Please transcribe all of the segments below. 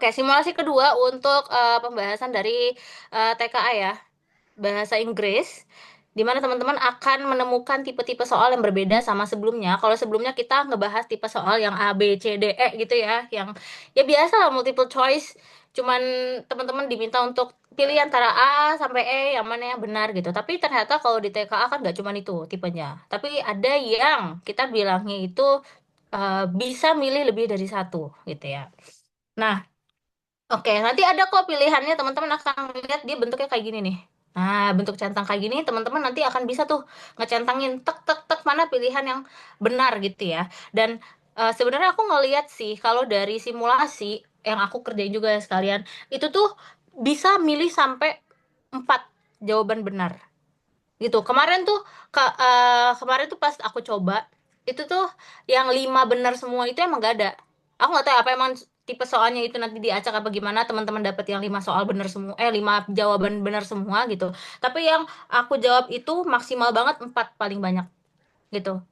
Oke, simulasi kedua untuk pembahasan dari TKA ya, bahasa Inggris, di mana teman-teman akan menemukan tipe-tipe soal yang berbeda sama sebelumnya. Kalau sebelumnya kita ngebahas tipe soal yang A, B, C, D, E gitu ya, yang ya biasa lah multiple choice, cuman teman-teman diminta untuk pilih antara A sampai E yang mana yang benar gitu. Tapi ternyata kalau di TKA kan nggak cuman itu tipenya, tapi ada yang kita bilangnya itu bisa milih lebih dari satu gitu ya. Nah, oke, nanti ada kok pilihannya, teman-teman akan lihat dia bentuknya kayak gini nih. Nah, bentuk centang kayak gini, teman-teman nanti akan bisa tuh ngecentangin tek tek tek mana pilihan yang benar gitu ya. Dan sebenarnya aku ngeliat sih kalau dari simulasi yang aku kerjain juga ya sekalian, itu tuh bisa milih sampai 4 jawaban benar gitu. Kemarin tuh pas aku coba itu tuh yang 5 benar semua itu emang gak ada. Aku nggak tahu apa emang tipe soalnya itu nanti diacak apa gimana, teman-teman dapat yang 5 soal benar semua, 5 jawaban benar semua gitu. Tapi yang aku jawab itu maksimal banget 4 paling banyak gitu.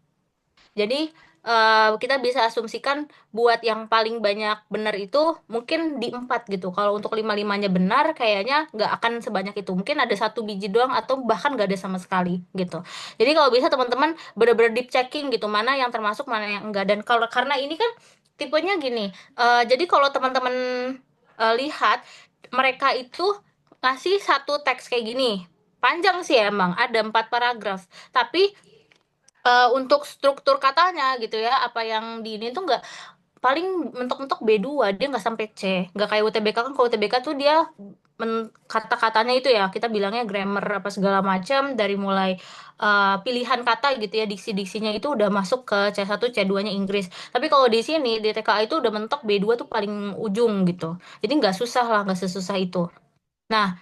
Jadi kita bisa asumsikan buat yang paling banyak benar itu mungkin di 4 gitu. Kalau untuk lima-limanya benar, kayaknya nggak akan sebanyak itu. Mungkin ada satu biji doang atau bahkan nggak ada sama sekali gitu. Jadi kalau bisa teman-teman benar-benar deep checking gitu, mana yang termasuk, mana yang enggak. Dan kalau karena ini kan tipenya gini, jadi kalau teman-teman lihat mereka itu ngasih satu teks kayak gini. Panjang sih emang, ada 4 paragraf. Tapi untuk struktur katanya gitu ya, apa yang di ini tuh nggak, paling mentok-mentok B2, dia nggak sampai C. Nggak kayak UTBK, kan kalau UTBK tuh dia kata-katanya itu ya, kita bilangnya grammar apa segala macam, dari mulai pilihan kata gitu ya, diksi-diksinya itu udah masuk ke C1, C2-nya Inggris. Tapi kalau di sini, di TKA itu udah mentok B2 tuh paling ujung gitu. Jadi nggak susah lah, nggak sesusah itu. Nah,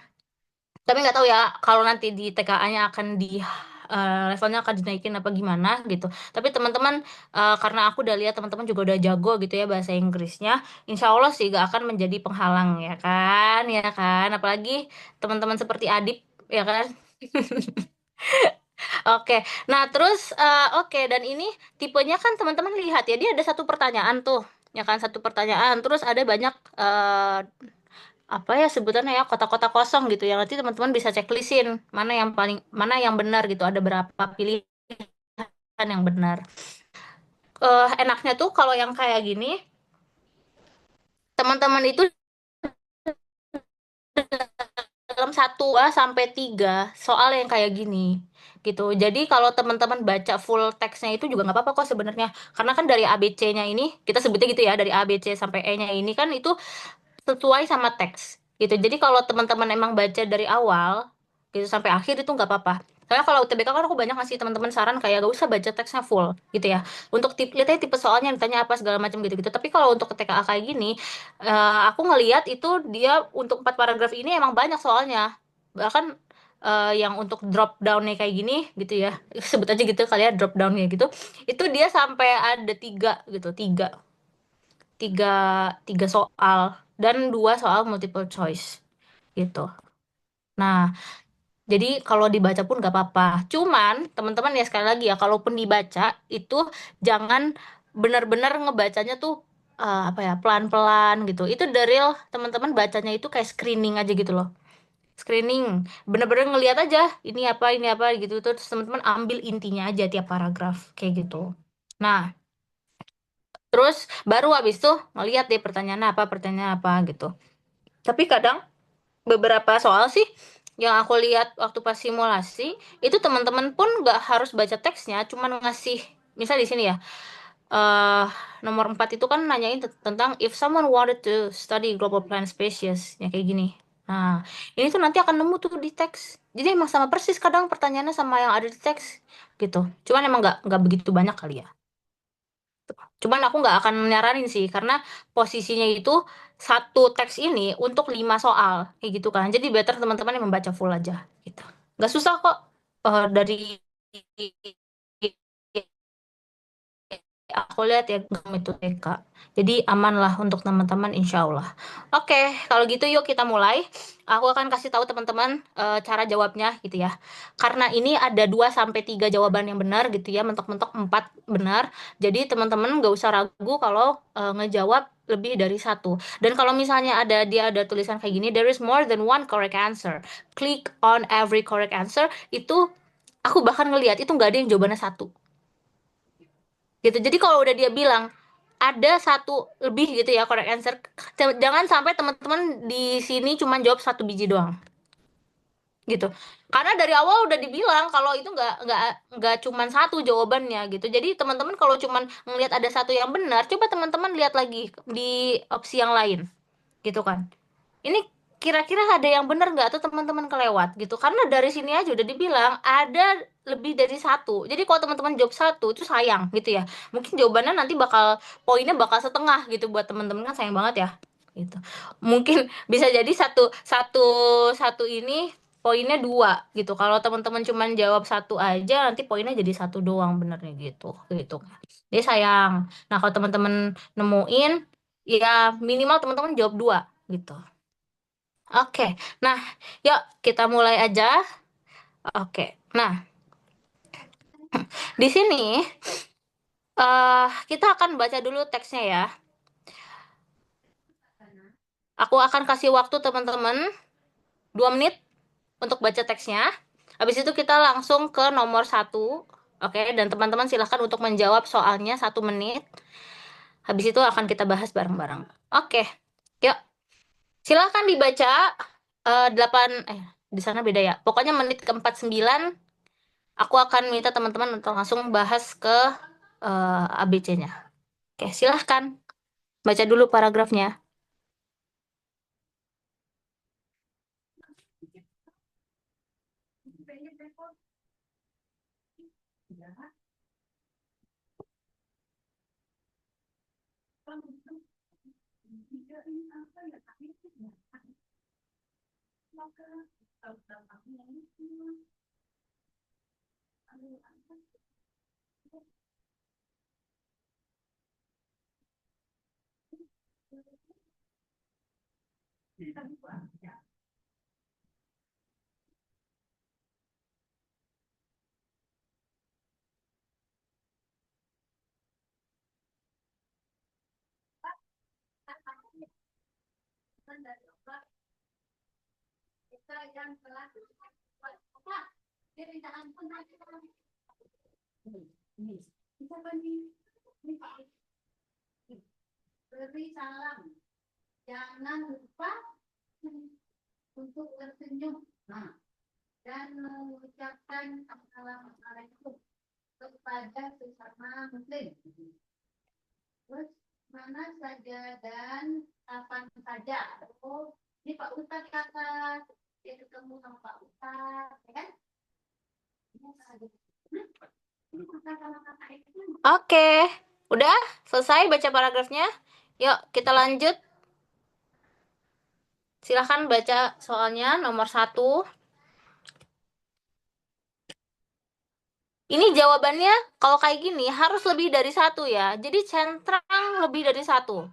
tapi nggak tahu ya kalau nanti di TKA-nya akan di levelnya akan dinaikin apa gimana gitu. Tapi teman-teman, karena aku udah lihat teman-teman juga udah jago gitu ya bahasa Inggrisnya, insya Allah sih gak akan menjadi penghalang ya kan, ya kan. Apalagi teman-teman seperti Adip ya kan. Oke, nah terus oke, dan ini tipenya kan teman-teman lihat ya, dia ada satu pertanyaan tuh, ya kan, satu pertanyaan, terus ada banyak apa ya sebutannya ya, kotak-kotak kosong gitu ya, nanti teman-teman bisa checklistin mana yang benar gitu, ada berapa pilihan yang benar. Enaknya tuh kalau yang kayak gini, teman-teman itu dalam 1 sampai 3 soal yang kayak gini gitu. Jadi kalau teman-teman baca full teksnya itu juga nggak apa-apa kok sebenarnya, karena kan dari ABC-nya ini kita sebutnya gitu ya, dari ABC sampai E-nya ini kan itu sesuai sama teks gitu. Jadi kalau teman-teman emang baca dari awal gitu sampai akhir itu nggak apa-apa. Soalnya kalau UTBK kan aku banyak ngasih teman-teman saran kayak gak usah baca teksnya full gitu ya. Untuk lihat aja tipe soalnya ditanya apa segala macam gitu-gitu. Tapi kalau untuk TKA kayak gini, aku ngelihat itu dia untuk 4 paragraf ini emang banyak soalnya. Bahkan yang untuk drop down-nya kayak gini gitu ya. Sebut aja gitu kali ya, drop down-nya gitu. Itu dia sampai ada 3 gitu, tiga tiga soal dan 2 soal multiple choice gitu. Nah, jadi kalau dibaca pun gak apa-apa. Cuman teman-teman ya sekali lagi ya, kalaupun dibaca itu jangan benar-benar ngebacanya tuh apa ya, pelan-pelan gitu. Itu dari teman-teman bacanya itu kayak screening aja gitu loh. Screening, bener-bener ngelihat aja ini apa gitu. Terus teman-teman ambil intinya aja tiap paragraf kayak gitu. Nah, terus baru habis tuh ngelihat deh pertanyaan apa gitu. Tapi kadang beberapa soal sih yang aku lihat waktu pas simulasi itu teman-teman pun nggak harus baca teksnya, cuman ngasih misal di sini ya, eh nomor 4 itu kan nanyain tentang if someone wanted to study global plan species ya kayak gini. Nah, ini tuh nanti akan nemu tuh di teks. Jadi emang sama persis kadang pertanyaannya sama yang ada di teks gitu. Cuman emang nggak begitu banyak kali ya. Cuman aku nggak akan nyaranin sih, karena posisinya itu satu teks ini untuk 5 soal, kayak gitu kan. Jadi better teman-teman yang membaca full aja, gitu. Nggak susah kok dari Aku lihat ya itu TK. Jadi aman lah untuk teman-teman insya Allah. Oke, kalau gitu yuk kita mulai. Aku akan kasih tahu teman-teman cara jawabnya gitu ya. Karena ini ada 2 sampai 3 jawaban yang benar gitu ya, mentok-mentok 4 benar. Jadi teman-teman nggak usah ragu kalau ngejawab lebih dari satu. Dan kalau misalnya dia ada tulisan kayak gini, there is more than one correct answer. Click on every correct answer. Itu aku bahkan ngelihat itu nggak ada yang jawabannya satu gitu. Jadi kalau udah dia bilang ada satu lebih gitu ya correct answer, jangan sampai teman-teman di sini cuma jawab satu biji doang gitu. Karena dari awal udah dibilang kalau itu nggak cuman satu jawabannya gitu. Jadi teman-teman kalau cuman ngelihat ada satu yang benar, coba teman-teman lihat lagi di opsi yang lain gitu kan. Ini kira-kira ada yang benar nggak tuh teman-teman kelewat gitu. Karena dari sini aja udah dibilang ada lebih dari satu. Jadi kalau teman-teman jawab satu itu sayang gitu ya. Mungkin jawabannya nanti poinnya bakal setengah gitu buat teman-teman, kan sayang banget ya. Gitu. Mungkin bisa jadi satu satu satu ini poinnya dua gitu. Kalau teman-teman cuma jawab satu aja nanti poinnya jadi satu doang benernya gitu. Gitu. Jadi sayang. Nah, kalau teman-teman nemuin ya minimal teman-teman jawab dua gitu. Oke, nah, yuk kita mulai aja. Oke, nah, di sini kita akan baca dulu teksnya ya. Aku akan kasih waktu teman-teman 2 menit untuk baca teksnya. Habis itu kita langsung ke nomor satu. Oke, dan teman-teman silahkan untuk menjawab soalnya 1 menit. Habis itu akan kita bahas bareng-bareng. Oke, yuk. Silahkan dibaca 8, di sana beda ya. Pokoknya menit ke 49 aku akan minta teman-teman untuk langsung bahas ke ABC-nya. Oke, silahkan. Baca dulu paragrafnya. Oke, udah selesai baca paragrafnya? Yuk, kita lanjut. Silahkan baca soalnya nomor satu. Ini jawabannya kalau kayak gini harus lebih dari satu ya. Jadi centang lebih dari satu.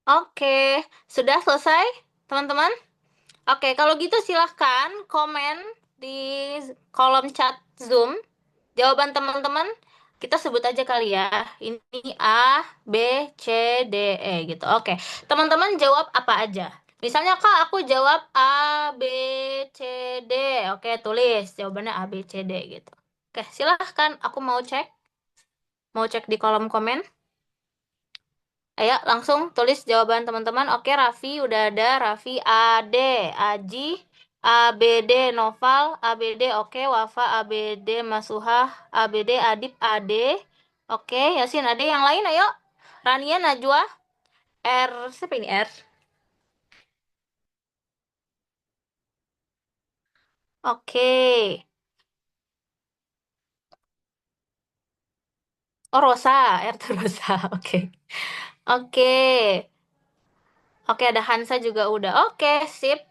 Oke, sudah selesai, teman-teman? Oke, kalau gitu silahkan komen di kolom chat Zoom. Jawaban teman-teman kita sebut aja kali ya. Ini A, B, C, D, E gitu. Oke, teman-teman jawab apa aja. Misalnya Kak, aku jawab A, B, C, D. Oke, tulis jawabannya A, B, C, D gitu. Oke, silahkan. Aku mau cek. Mau cek di kolom komen. Ayo langsung tulis jawaban teman-teman. Oke, Raffi udah ada. Raffi A, D. Aji ABD Noval, ABD oke, Wafa, ABD Masuha, ABD Adip, Ade. Oke, Yasin, Ade yang lain ayo. Rania, Najwa, R, siapa ini R? Oke. Oh, Rosa, R tuh Rosa. Oke. Oke. Oke, ada Hansa juga udah. Oke, sip.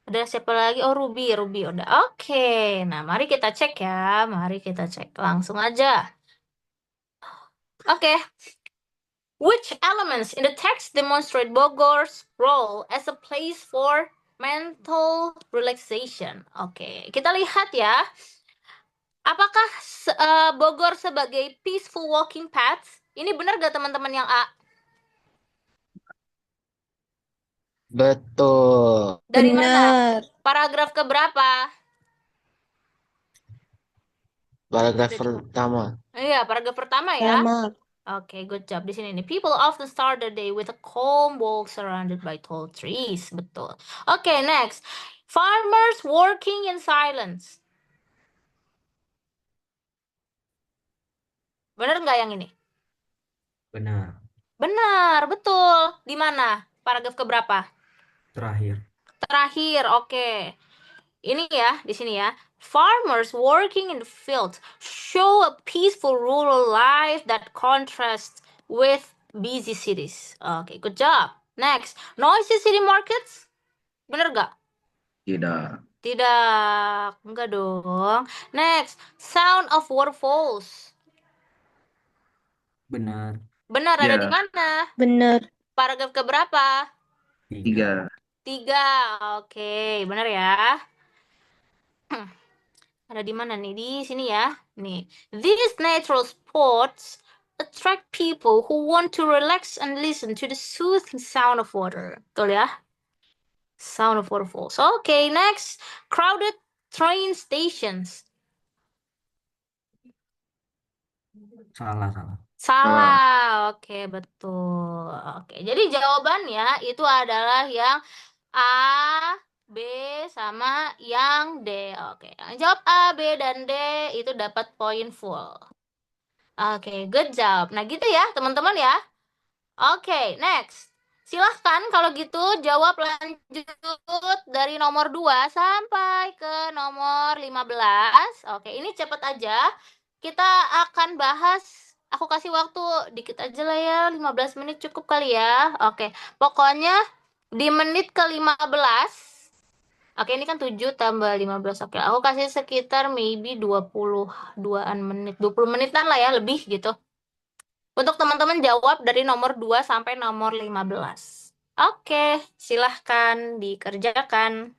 Ada siapa lagi? Oh, Ruby, Ruby udah. Oke. Nah, mari kita cek ya. Mari kita cek langsung aja. Oke. Which elements in the text demonstrate Bogor's role as a place for mental relaxation? Oke, kita lihat ya. Apakah Bogor sebagai peaceful walking path? Ini benar gak teman-teman yang A? Betul. Dari mana? Benar. Paragraf keberapa? Paragraf Dari pertama. Iya, paragraf pertama ya. Sama. Oke, good job di sini nih. People often start the day with a calm walk surrounded by tall trees. Betul. Oke, next. Farmers working in silence. Bener nggak yang ini? Benar. Benar, betul. Di mana? Paragraf keberapa? Terakhir. Terakhir, oke. Ini ya, di sini ya. Farmers working in the fields show a peaceful rural life that contrasts with busy cities. Oke, good job. Next, noisy city markets. Bener gak? Tidak. Tidak, enggak dong. Next, sound of waterfalls. Benar. Benar, ada di Ya, mana? Benar. Paragraf keberapa? 3. 3. 3. Oke, benar ya. Ada di mana nih? Di sini ya. Nih. These natural spots attract people who want to relax and listen to the soothing sound of water. Betul ya? Sound of waterfalls. Okay, next. Crowded train stations. Salah, salah. Salah. Oke, betul. Oke, jadi jawabannya itu adalah yang A, B, sama yang D. Oke, yang jawab A, B, dan D itu dapat poin full. Oke, good job. Nah, gitu ya, teman-teman ya. Oke, next. Silahkan kalau gitu jawab lanjut dari nomor 2 sampai ke nomor 15. Oke, ini cepet aja. Kita akan bahas, aku kasih waktu dikit aja lah ya, 15 menit cukup kali ya. Oke, pokoknya di menit ke-15. Oke, ini kan 7 tambah 15. Oke, aku kasih sekitar maybe 22-an menit. 20 menitan lah ya, lebih gitu. Untuk teman-teman jawab dari nomor 2 sampai nomor 15. Oke, silahkan dikerjakan.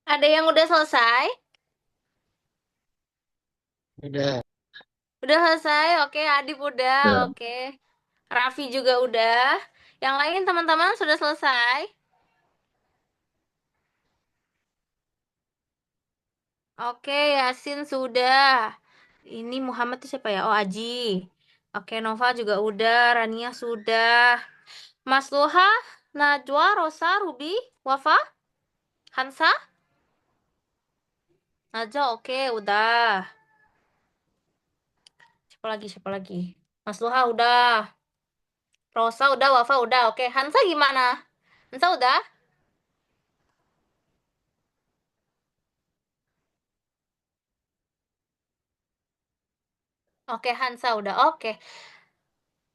Ada yang udah selesai? Udah. Udah selesai, oke. Adip udah, Ya. oke. Raffi juga udah. Yang lain teman-teman sudah selesai? Oke, Yasin sudah. Ini Muhammad tuh siapa ya? Oh, Aji. Oke, Nova juga udah. Rania sudah. Mas Luha, Najwa, Rosa, Ruby, Wafa, Hansa, Najwa, oke, udah. Siapa lagi? Siapa lagi? Mas Luha udah. Rosa udah, Wafa udah. Oke, Hansa gimana? Hansa udah? Oke, Hansa udah. Oke.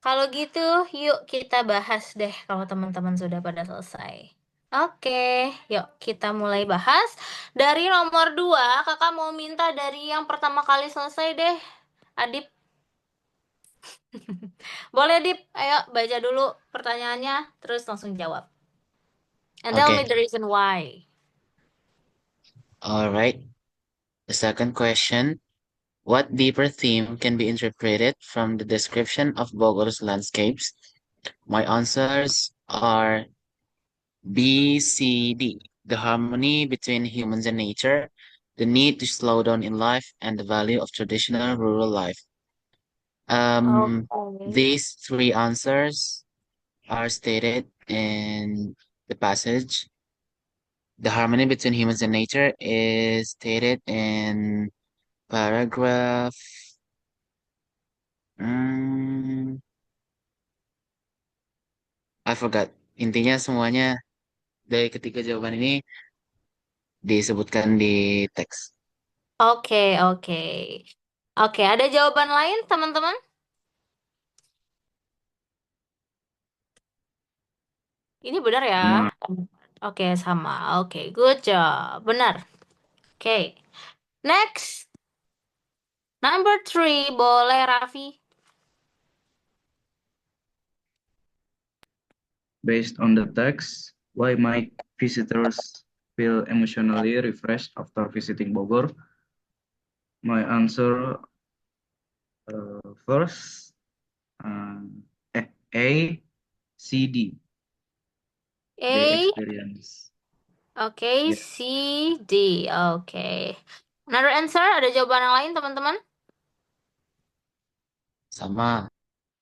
Kalau gitu, yuk kita bahas deh kalau teman-teman sudah pada selesai. Oke, yuk kita mulai bahas. Dari nomor 2, kakak mau minta dari yang pertama kali selesai deh. Adip, boleh Dip? Ayo baca dulu pertanyaannya, terus langsung jawab. And tell me Okay. the reason why. All right. The second question. What deeper theme can be interpreted from the description of Bogor's landscapes? My answers are B, C, D. The harmony between humans and nature, the need to slow down in life, and the value of traditional rural life. Um, Okay. these three answers are stated in the passage. The harmony between humans and nature is stated in paragraph. Hmm, I forgot. Intinya semuanya dari ketiga jawaban ini disebutkan di teks. Oke, oke. Oke, ada jawaban lain, teman-teman? Ini benar ya? Sama. Oke, sama. Oke, good job. Benar. Oke. Next, number 3. Boleh, Raffi? Based on the text, why might visitors feel emotionally refreshed after visiting Bogor? My answer first, uh, A, C, D. The A. experience. Oke, Ya, C, D. Oke. Another answer? Ada jawaban yang lain, teman-teman? Sama.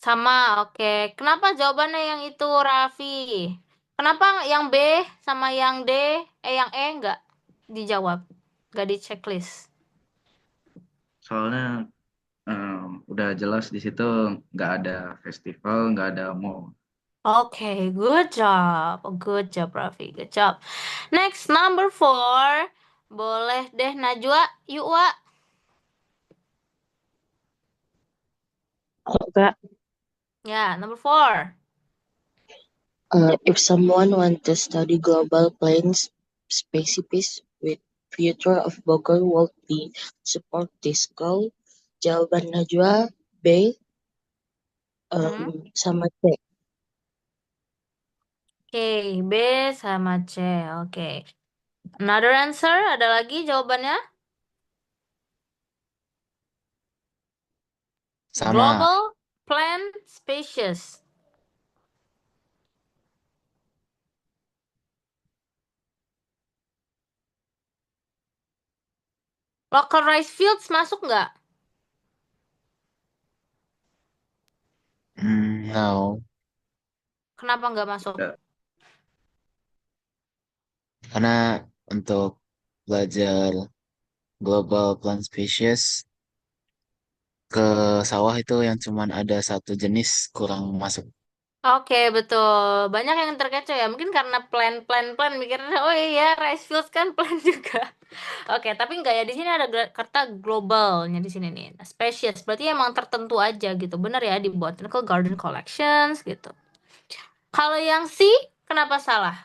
Sama, oke. Kenapa jawabannya yang itu, Raffi? Kenapa yang B sama yang D, yang E nggak dijawab? Nggak di checklist? soalnya udah jelas di situ nggak ada festival, nggak ada mall. Oke, good job. Good job, Raffi. Good job. Next, number 4. Boleh deh, Najwa. Yuk, Wak. Kak, Ya, number 4. if someone wants to study global plains species with future of Bogor would be support this goal. Jawaban Najwa B Hmm? sama C. Oke, B sama C. Oke. Another answer? Ada lagi jawabannya? Sama. Global plant species. Local rice fields masuk nggak? No. Kenapa nggak masuk? Nggak. Karena untuk belajar global plant species ke sawah itu yang cuman ada satu jenis kurang masuk. Oke, betul. Banyak yang terkecoh ya. Mungkin karena plan mikirnya, oh iya, rice fields kan plan juga. Oke, tapi enggak ya. Di sini ada kata globalnya di sini nih. Nah, species berarti emang tertentu aja gitu. Bener ya di Botanical Garden Collections gitu. Kalau yang C, kenapa salah?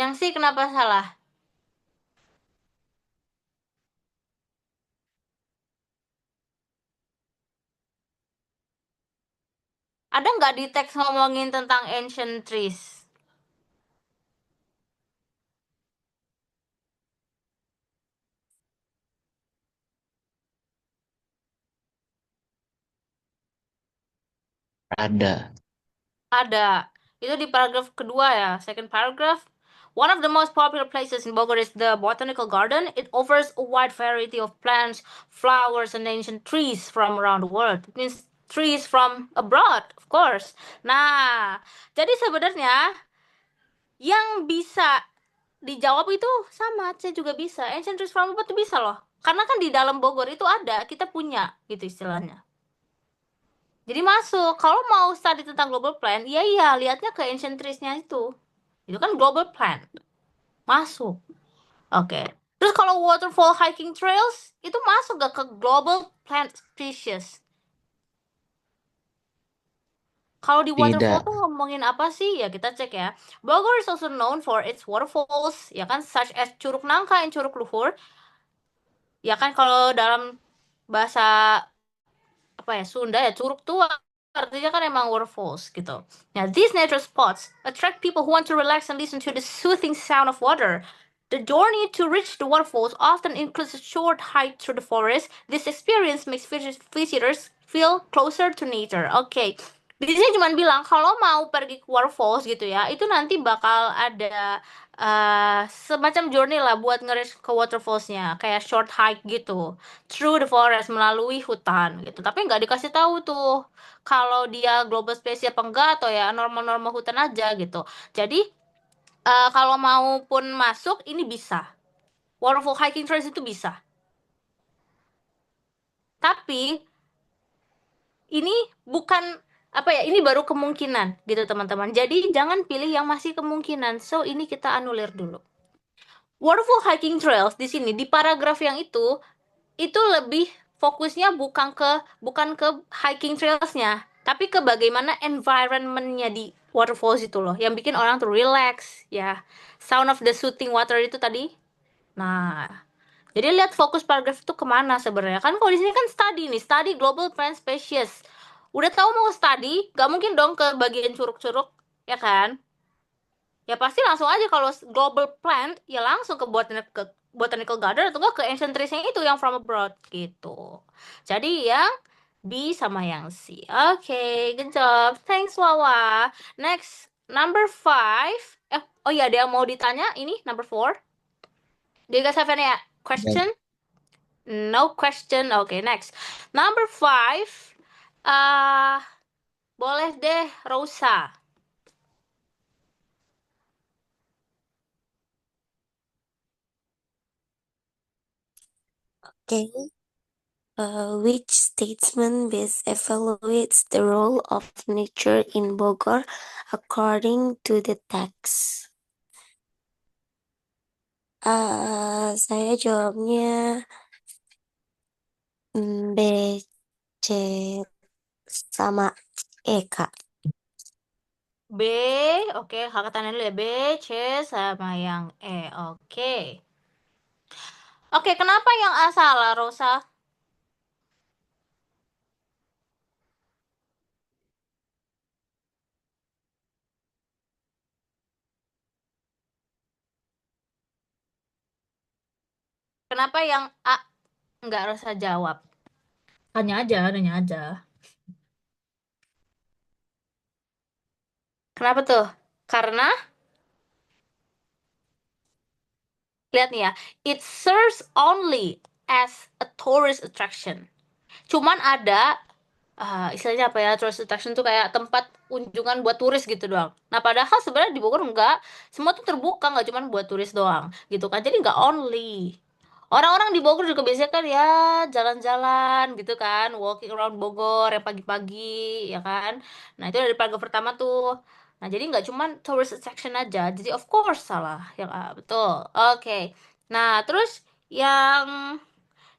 Yang C kenapa salah? Ada nggak di teks ngomongin tentang ancient trees? Ada. Ada. Itu di paragraf kedua ya, second paragraph. One of the most popular places in Bogor is the Botanical Garden. It offers a wide variety of plants, flowers, and ancient trees from around the world. It means trees from abroad, of course. Nah, jadi sebenarnya yang bisa dijawab itu sama, saya juga bisa. Ancient trees from abroad itu bisa loh. Karena kan di dalam Bogor itu ada, kita punya gitu istilahnya. Jadi masuk. Kalau mau study tentang global plan, iya lihatnya ke ancient trees-nya itu. Itu kan global plan. Masuk. Oke. Terus kalau waterfall hiking trails itu masuk gak ke global plant species? Kalau di waterfall Tidak. tuh ngomongin apa sih? Ya kita cek ya. Bogor is also known for its waterfalls, ya kan, such as Curug Nangka and Curug Luhur. Ya kan kalau dalam bahasa apa ya, Sunda ya, curug tuh artinya kan emang waterfalls gitu. Now, these nature spots attract people who want to relax and listen to the soothing sound of water. The journey to reach the waterfalls often includes a short hike through the forest. This experience makes visitors feel closer to nature. Oke. Di sini cuma bilang kalau mau pergi ke waterfalls gitu ya, itu nanti bakal ada semacam journey lah buat nge-reach ke waterfallsnya, kayak short hike gitu through the forest, melalui hutan gitu. Tapi nggak dikasih tahu tuh kalau dia global species apa enggak, atau ya normal-normal hutan aja gitu. Jadi kalau mau pun masuk ini bisa. Waterfall hiking trails itu bisa. Tapi ini bukan apa ya, ini baru kemungkinan gitu teman-teman. Jadi jangan pilih yang masih kemungkinan. So ini kita anulir dulu. Waterfall hiking trails di sini di paragraf yang itu lebih fokusnya bukan ke hiking trailsnya, tapi ke bagaimana environmentnya di waterfalls itu loh, yang bikin orang tuh relax ya. Sound of the soothing water itu tadi. Nah, jadi lihat fokus paragraf itu kemana sebenarnya. Kan kalau di sini kan study nih, study global plant species. Udah tahu mau study, gak mungkin dong ke bagian curug-curug, ya kan? Ya pasti langsung aja kalau global plant ya langsung ke botanical garden atau enggak ke ancient trees yang itu yang from abroad gitu. Jadi yang B sama yang C. Oke, good job. Thanks Wawa. Next, number 5. Oh iya, ada yang mau ditanya ini number 4. Do you guys have any Dan question? No question. Okay, next. Number 5. Boleh deh Rosa. Okay. Which statement best evaluates the role of nature in Bogor according to the text? Saya jawabnya B, C, sama E, Kak. B, oke, kakak tanya dulu ya. B, C, sama yang E. Oke. Oke, kenapa yang A salah, Rosa? Kenapa yang A nggak Rosa jawab? Nanya aja. Kenapa tuh? Karena, lihat nih ya, it serves only as a tourist attraction. Cuman ada istilahnya apa ya, tourist attraction tuh kayak tempat kunjungan buat turis gitu doang. Nah padahal sebenarnya di Bogor enggak, semua tuh terbuka, nggak cuman buat turis doang gitu kan. Jadi nggak only. Orang-orang di Bogor juga biasanya kan ya jalan-jalan gitu kan, walking around Bogor yang pagi-pagi ya kan. Nah itu dari paragraf pertama tuh. Nah jadi nggak cuman tourist attraction aja. Jadi of course salah yang A, betul. Oke. Nah terus yang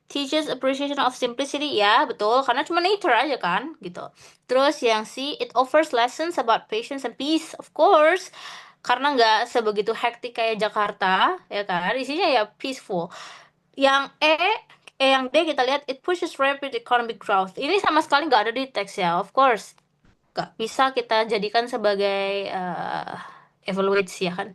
teaches appreciation of simplicity, ya betul, karena cuma nature aja kan gitu. Terus yang C, it offers lessons about patience and peace, of course, karena nggak sebegitu hektik kayak Jakarta ya kan, isinya ya peaceful. Yang yang D kita lihat, it pushes rapid economic growth. Ini sama sekali nggak ada di teks ya, of course. gak bisa kita jadikan sebagai evaluasi ya kan.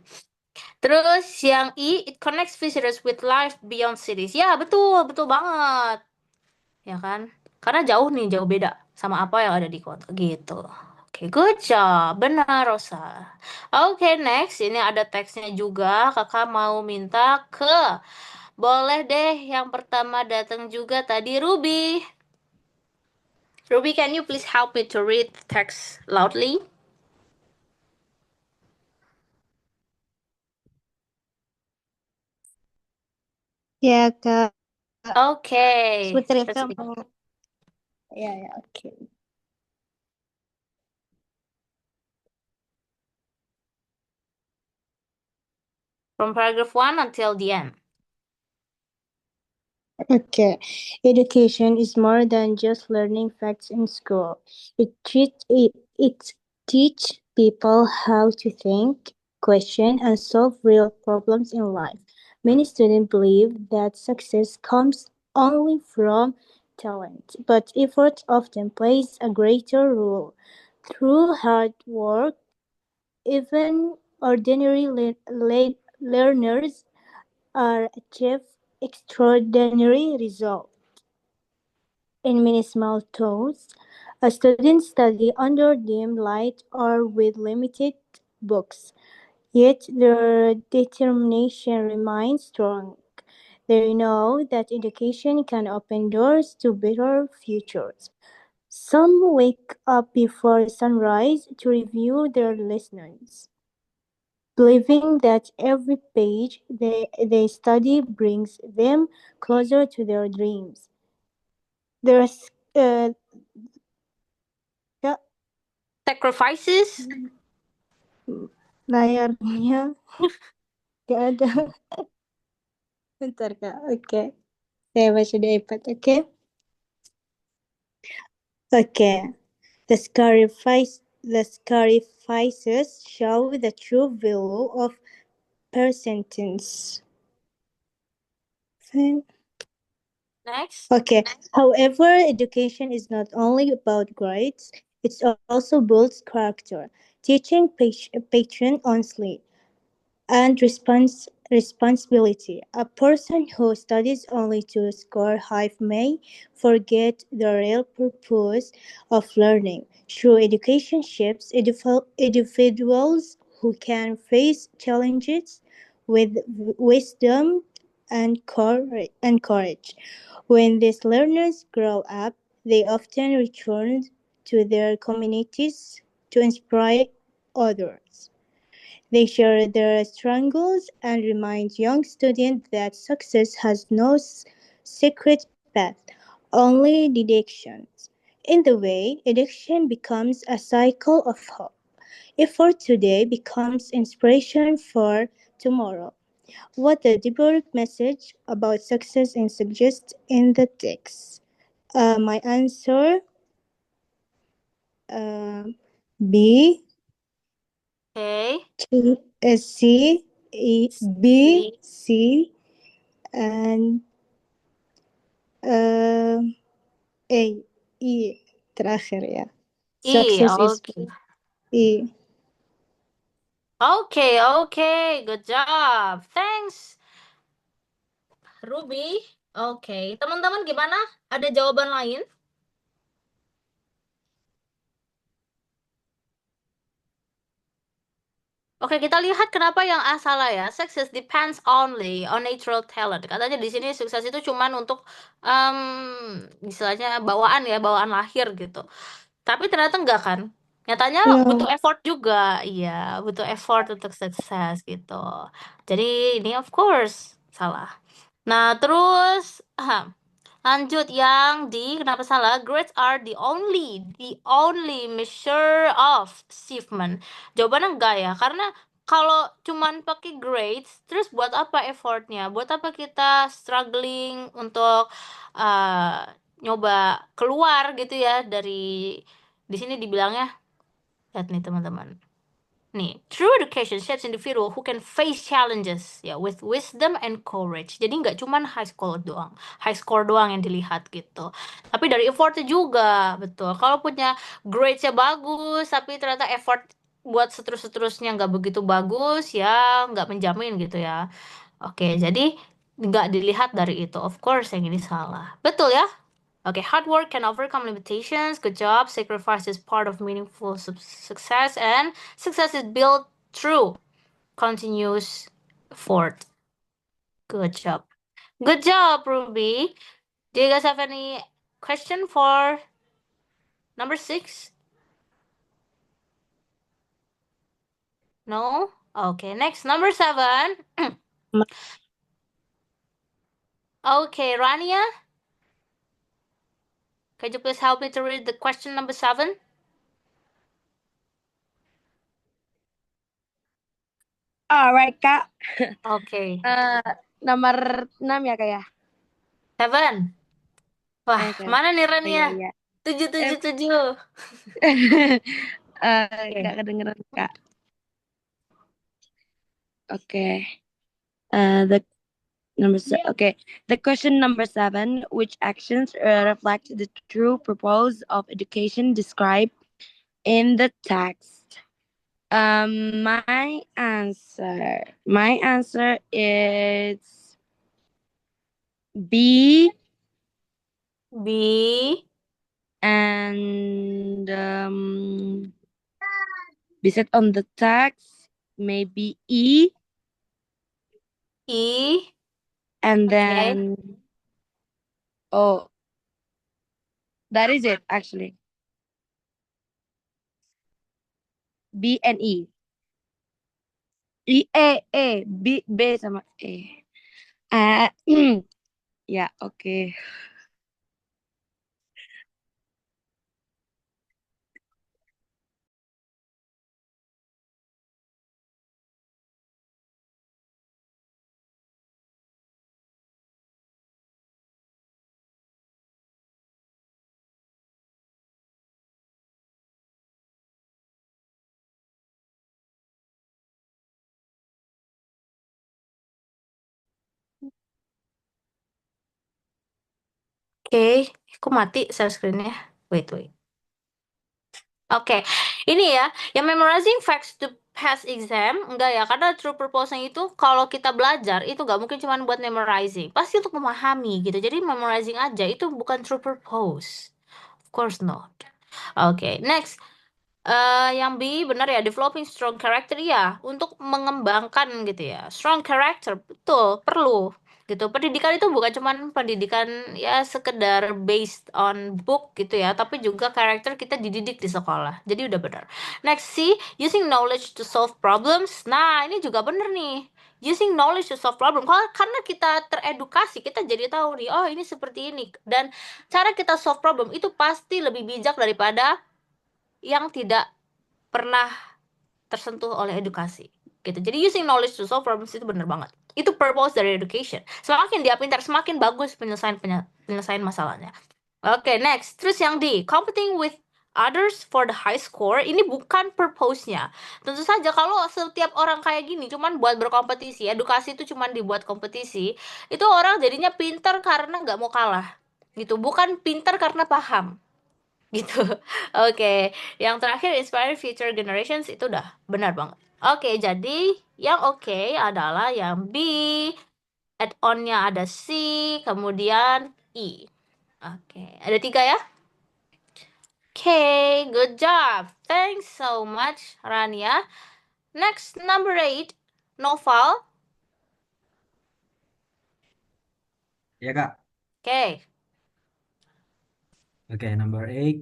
Terus yang I, it connects visitors with life beyond cities. Ya, betul, betul banget. Ya kan? Karena jauh nih, jauh beda sama apa yang ada di kota gitu. Oke, good job. Benar, Rosa. Oke, next. Ini ada teksnya juga. Kakak mau minta ke... Boleh deh, yang pertama datang juga tadi Ruby. Ruby, can you please help me to read text loudly? Ya, Kak. Okay, Sebentar ya, let's Kak. begin. Ya, oke. From paragraph 1 until the end. Okay. Education is more than just learning facts in school. It teach people how to think, question, and solve real problems in life. Many students believe that success comes only from talent, but effort often plays a greater role. Through hard work, even ordinary learners are achieve extraordinary results. In many small towns, a student study under dim light or with limited books, yet their determination remains strong. They know that education can open doors to better futures. Some wake up before sunrise to review their lessons, believing that every page they study brings them closer to their dreams. There's Kak, Sacrifices? layarnya gak ada. Bentar Kak, oke. Saya baca di iPad, oke? Oke. The sacrifices show the true value of persistence. Next. Okay. However, education is not only about grades, it also builds character, teaching patience honestly and responsibility. A person who studies only to score high may forget the real purpose of learning. True education shapes individuals who can face challenges with wisdom and courage. When these learners grow up, they often return to their communities to inspire others. They share their struggles and remind young students that success has no secret path, only directions. In the way, education becomes a cycle of hope. Effort today becomes inspiration for tomorrow. What the deeper message about success is suggested in the text? My answer uh, B, Okay. C, B, C. C, and uh, A, E terakhir ya. E. Success is Okay. E. Okay, okay. Good job. Thanks, Ruby. Oke, teman-teman gimana? Ada jawaban lain? Oke, kita lihat kenapa yang A salah ya. Success depends only on natural talent. Katanya di sini sukses itu cuman untuk istilahnya bawaan ya, bawaan lahir gitu. Tapi ternyata enggak kan? Nyatanya butuh No. effort juga. Iya, butuh effort untuk sukses gitu. Jadi ini of course salah. Nah, terus lanjut yang di kenapa salah? Grades are the only measure of achievement. Jawabannya enggak ya, karena kalau cuman pakai grades, terus buat apa effortnya? Buat apa kita struggling untuk uh, nyoba keluar gitu ya dari di sini dibilangnya, lihat nih teman-teman. Nih, true education shapes individual who can face challenges ya with wisdom and courage. Jadi nggak cuman high score doang yang dilihat gitu. Tapi dari effortnya juga, betul. Kalau punya grades-nya bagus, tapi ternyata effort buat seterusnya nggak begitu bagus, ya nggak menjamin gitu ya. Oke, jadi nggak dilihat dari itu. Of course, yang ini salah. Betul ya? Okay, hard work can overcome limitations. Good job. Sacrifice is part of meaningful success, and success is built through continuous effort. Good job. Good job, Ruby. Do you guys have any question for number 6? No? Okay, next, number 7. Okay, Rania, could you please help me to read the question number 7? Alright, Kak. Okay. Nomor 6 ya, Kak ya? 7. Wah, Oke. mana nih Oh, Rania? iya. 777. Gak kedengeran, Kak. Okay. The question number 7, which actions reflect the true purpose of education described in the text? My answer is B, B. and based on the text, maybe E, E. and Okay. then that is it actually. B and E. B sama E. Ya, oke. Oke, kok mati share screen-nya? Wait. Oke, ini ya, yang memorizing facts to pass exam, enggak ya, karena true purpose-nya itu kalau kita belajar, itu nggak mungkin cuma buat memorizing, pasti untuk memahami gitu, jadi memorizing aja, itu bukan true purpose. Of course not. Oke, next. Yang B benar ya, developing strong character ya, untuk mengembangkan gitu ya. Strong character, betul, perlu gitu. Pendidikan itu bukan cuman pendidikan ya sekedar based on book gitu ya, tapi juga karakter kita dididik di sekolah. Jadi udah benar. Next C, using knowledge to solve problems. Nah, ini juga benar nih. Using knowledge to solve problem. Karena kita teredukasi, kita jadi tahu nih, oh ini seperti ini. Dan cara kita solve problem itu pasti lebih bijak daripada yang tidak pernah tersentuh oleh edukasi gitu. Jadi using knowledge to solve problems itu bener banget. Itu purpose dari education. Semakin dia pintar, semakin bagus penyelesaian masalahnya. Oke, next. Terus yang D, competing with others for the high score, ini bukan purpose-nya. Tentu saja kalau setiap orang kayak gini cuman buat berkompetisi, edukasi itu cuman dibuat kompetisi, itu orang jadinya pintar karena nggak mau kalah. Gitu, bukan pintar karena paham gitu. Oke, yang terakhir inspire future generations itu udah benar banget. Oke, jadi yang oke adalah yang B, add-on-nya ada C, kemudian E. Oke, ada 3 ya? Oke, good job. Thanks so much, Rania. Next, number 8, Noval. Ya, Kak. Oke. Okay, number 8.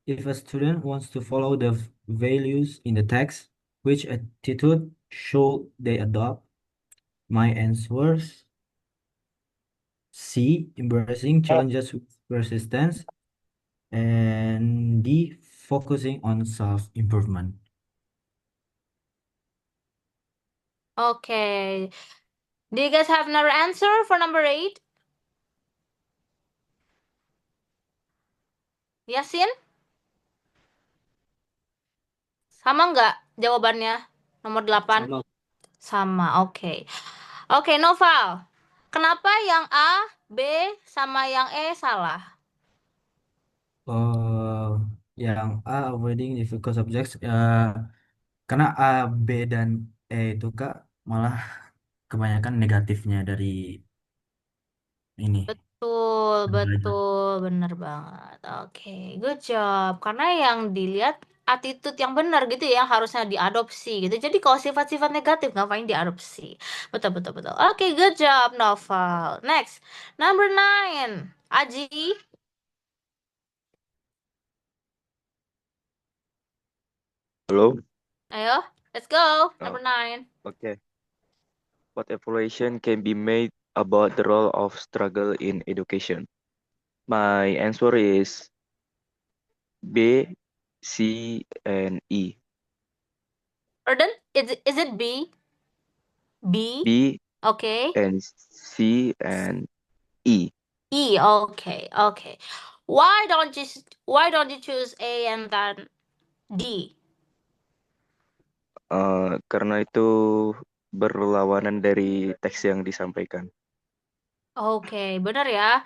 If a student wants to follow the values in the text, which attitude should they adopt? My answers: C, embracing challenges with persistence, and D, focusing on self-improvement. Okay. Do you guys have another answer for number 8? Yasin? Sama nggak? jawabannya? Nomor 8? Sama. Sama, oke. Oke, Noval. Kenapa yang A, B, sama yang E salah? Yang A, avoiding difficult subjects, karena A, B, dan E itu Kak malah kebanyakan negatifnya dari ini. Betul, Belajar. betul, bener banget. Oke, good job. Karena yang dilihat attitude yang benar gitu ya, yang harusnya diadopsi gitu. Jadi kalau sifat-sifat negatif ngapain diadopsi? Betul, betul, betul. Oke, good job, Novel. Next, number 9. Aji, Hello? ayo, let's go. Oh, Number 9. okay. What evaluation can be made about the role of struggle in education? My answer is B, C, and E. Pardon? Is it B? B? B Okay. and C and E. E, okay, okay. Why don't you choose A and then D? Karena itu berlawanan dari teks yang disampaikan. Oke, benar ya.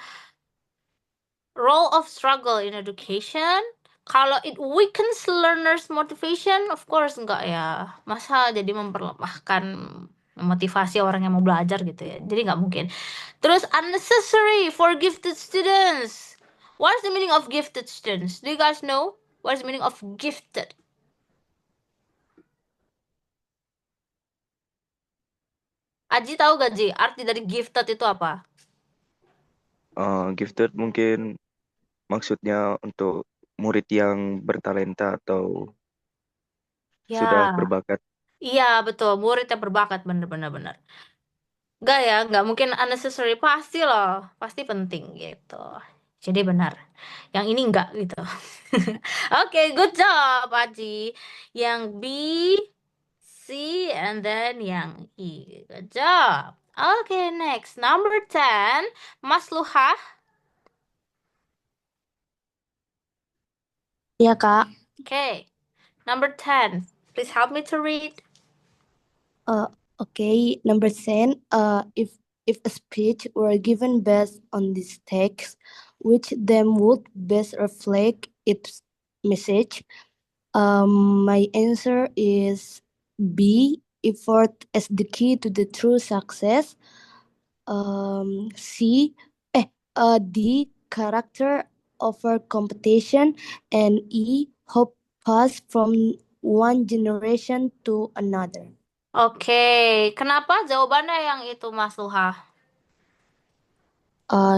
Role of struggle in education. Kalau it weakens learners' motivation, of course enggak ya. Masa jadi memperlemahkan memotivasi orang yang mau belajar gitu ya. Jadi nggak mungkin. Terus unnecessary for gifted students. What's the meaning of gifted students? Do you guys know? What's the meaning of gifted? Aji tahu gak Ji? Arti dari gifted itu apa? Gifted mungkin maksudnya untuk murid yang bertalenta atau sudah Ya, berbakat. iya betul. Murid yang berbakat bener-bener bener. Enggak ya, nggak mungkin unnecessary. Pasti loh, pasti penting gitu. Jadi benar. Yang ini enggak gitu. Oke, good job Aji. Yang B, C, and then yang E. Good job. Oke, next. Number 10. Mas Luhah. Ya, Kak. Oke. Number 10. Please help me to read. Okay, number 10. If a speech were given based on this text, which then would best reflect its message? My answer is B. Effort as the key to the true success. C. D. Character over competition, and E. Hope passed from one generation to another. Oke, kenapa jawabannya yang itu Mas Luhah?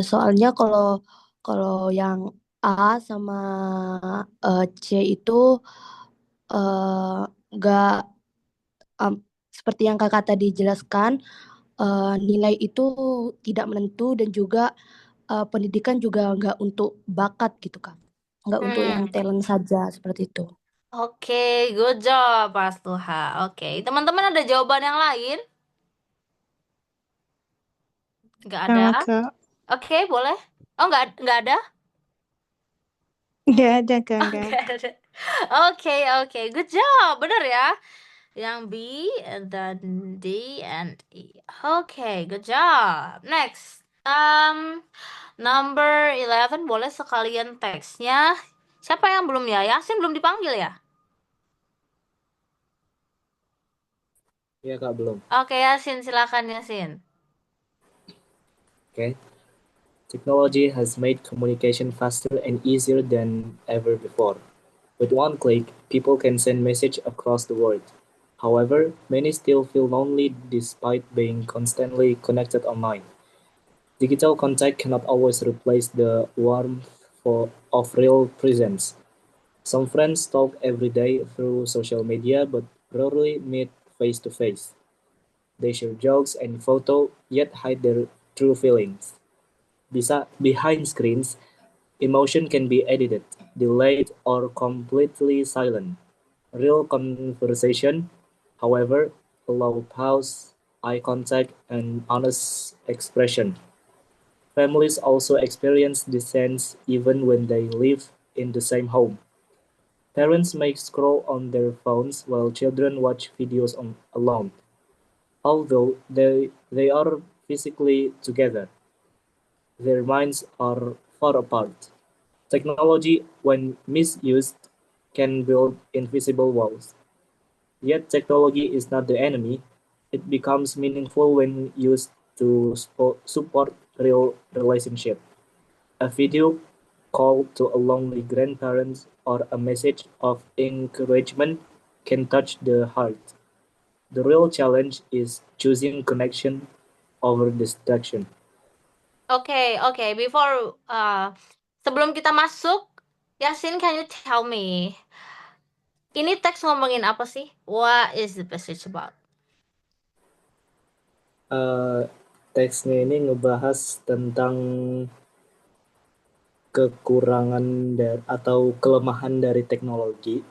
Soalnya kalau yang A sama C itu nggak seperti yang kakak tadi jelaskan, nilai itu tidak menentu dan juga pendidikan juga nggak untuk bakat gitu kan, nggak untuk yang talent saja seperti itu. Oke, good job Mas Luha. Oke, teman-teman ada jawaban yang lain? Nggak ada? Sama Kak. Oke, boleh. Oh, nggak ada? Nggak ada Kak, Oh, nggak. nggak ada. Oke, good job. Bener ya. Yang B, and then D, and E. Oke, good job. Next. Number 11, boleh sekalian teksnya. Siapa yang belum ya? Yasin belum dipanggil ya? Iya Kak, belum. Oke, Yasin, silakan Yasin. Okay. Technology has made communication faster and easier than ever before. With one click, people can send messages across the world. However, many still feel lonely despite being constantly connected online. Digital contact cannot always replace the warmth of real presence. Some friends talk every day through social media but rarely meet face to face. They share jokes and photos yet hide their true feelings. Behind screens, emotion can be edited, delayed, or completely silent. Real conversation, however, allow pause, eye contact, and honest expression. Families also experience distance even when they live in the same home. Parents may scroll on their phones while children watch videos alone, although they are physically together. Their minds are far apart. Technology, when misused, can build invisible walls. Yet technology is not the enemy. It becomes meaningful when used to support real relationship. A video call to a lonely grandparent or a message of encouragement can touch the heart. The real challenge is choosing connection over distraction. Oke, before sebelum kita masuk, Yasin, can you tell me, ini teks ngomongin apa sih? What is the message about? Teksnya ini ngebahas tentang kekurangan atau kelemahan dari teknologi.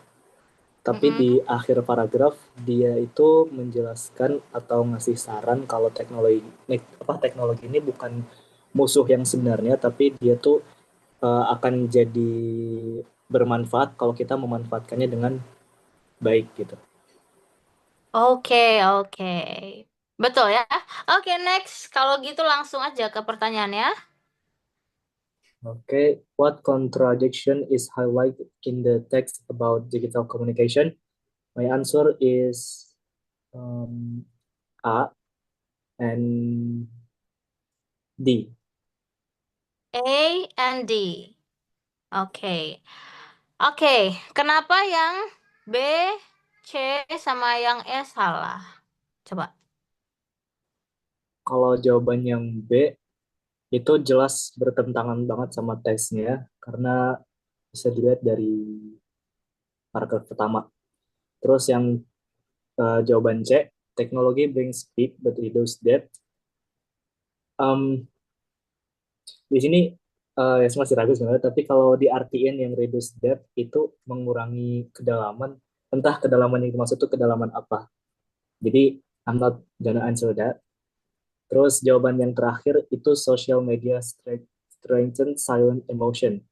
Tapi di akhir paragraf dia itu menjelaskan atau ngasih saran kalau teknologi ini bukan musuh yang sebenarnya, tapi dia tuh akan jadi bermanfaat kalau kita memanfaatkannya dengan baik gitu. Oke. Betul ya? Oke, next. Kalau gitu langsung aja ke pertanyaannya. Okay, what contradiction is highlighted in the text about digital communication? My answer is A and D. A and D. Oke. Kenapa yang B, C, sama yang E salah? Coba. Kalau jawaban yang B itu jelas bertentangan banget sama teksnya karena bisa dilihat dari paragraf pertama. Terus yang jawaban C, teknologi brings speed but reduce depth. Di sini ya masih ragu sebenarnya, tapi kalau diartiin yang reduce depth itu mengurangi kedalaman, entah kedalaman yang dimaksud itu kedalaman apa. Jadi I'm not gonna answer that. Terus jawaban yang terakhir itu social media strengthen silent emotion.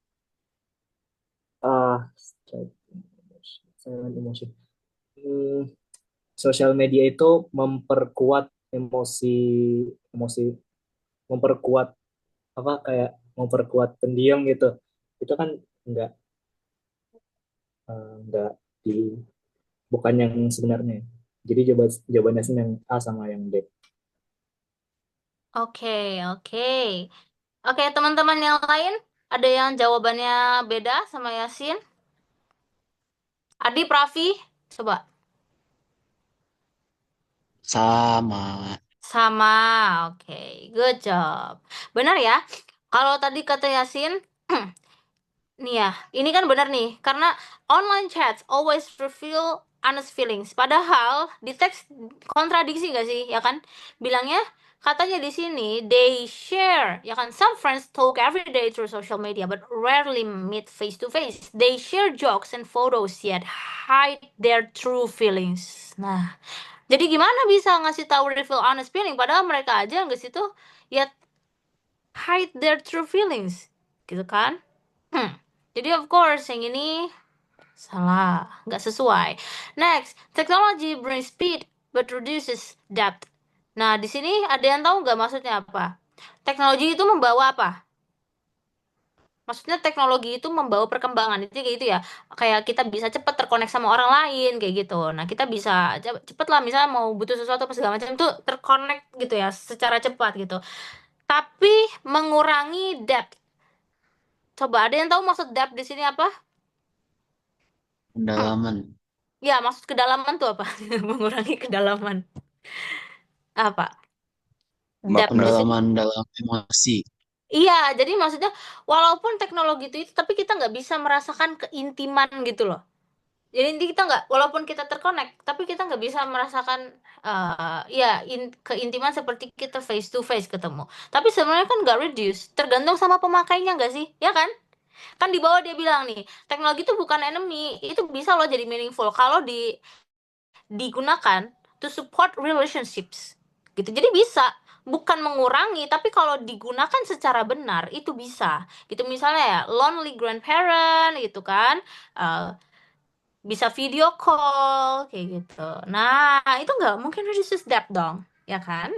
Silent emotion. Social media itu memperkuat emosi, memperkuat kayak memperkuat pendiam gitu. Itu kan enggak bukan yang sebenarnya. Jadi jawabannya sih yang A sama yang B. Oke. Oke, teman-teman yang lain, ada yang jawabannya beda sama Yasin? Adi, Pravi, coba. Sama. Oke. Good job. Benar ya? Kalau tadi kata Yasin, nih ya, ini kan benar nih, karena online chats always reveal honest feelings. Padahal di teks kontradiksi nggak sih, ya kan? Bilangnya katanya di sini they share, ya kan? Some friends talk every day through social media but rarely meet face to face. They share jokes and photos yet hide their true feelings. Nah, jadi gimana bisa ngasih tahu reveal honest feeling padahal mereka aja nggak situ yet hide their true feelings, gitu kan? Jadi of course yang ini salah, nggak sesuai. Next, technology brings speed but reduces depth. Nah, di sini ada yang tahu nggak maksudnya apa? Teknologi itu membawa apa? Maksudnya teknologi itu membawa perkembangan itu kayak gitu ya. Kayak kita bisa cepat terkonek sama orang lain kayak gitu. Nah, kita bisa cepet lah misalnya mau butuh sesuatu apa segala macam itu terkonek gitu ya secara cepat gitu. Tapi mengurangi depth. Coba ada yang tahu maksud depth di sini apa? Pendalaman. Ya, maksud kedalaman tuh apa? Mengurangi kedalaman. Apa? Depth di sini. Pendalaman dalam emosi. Iya, jadi maksudnya walaupun teknologi itu tapi kita nggak bisa merasakan keintiman gitu loh. Jadi kita nggak, walaupun kita terkonek, tapi kita nggak bisa merasakan keintiman seperti kita face to face ketemu. Tapi sebenarnya kan nggak reduce, tergantung sama pemakainya nggak sih? Ya kan? Kan di bawah dia bilang nih, teknologi itu bukan enemy, itu bisa loh jadi meaningful kalau digunakan to support relationships. Gitu. Jadi bisa, bukan mengurangi, tapi kalau digunakan secara benar itu bisa. Gitu misalnya ya, lonely grandparent gitu kan. bisa video call, kayak gitu. Nah, itu nggak mungkin reduces debt dong, ya kan?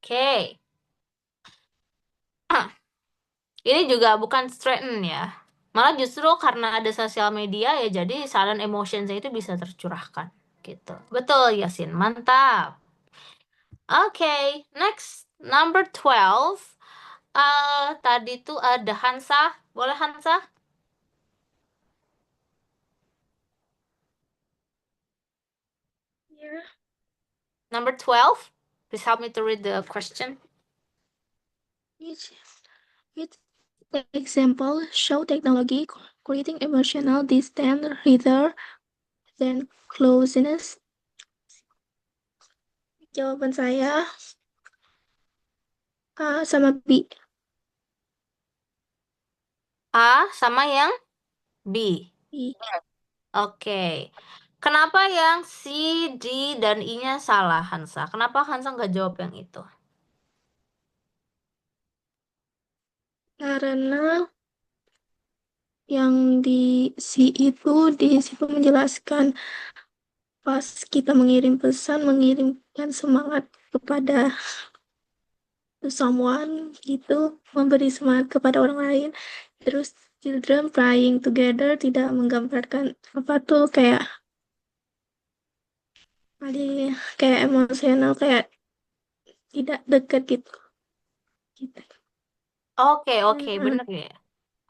Oke. Ini juga bukan threaten ya. Malah justru karena ada sosial media ya jadi sudden emotionsnya itu bisa tercurahkan gitu. Betul Yasin, mantap. Oke, next number 12. Tadi tuh ada Hansa. Boleh Hansa? Yeah. Number 12. Please help me to read the question. Which, which example show technology creating emotional distance rather than closeness? Jawaban saya A sama B. A sama yang B. B. Oke. Kenapa yang C, D, dan I-nya salah, Hansa? Kenapa Hansa nggak jawab yang itu? Karena yang di C itu di situ menjelaskan pas kita mengirim pesan, mengirimkan semangat kepada someone gitu, memberi semangat kepada orang lain. Terus children praying together tidak menggambarkan apa tuh kayak kayak emosional, kayak tidak dekat gitu. Gitu. Oke, bener ya.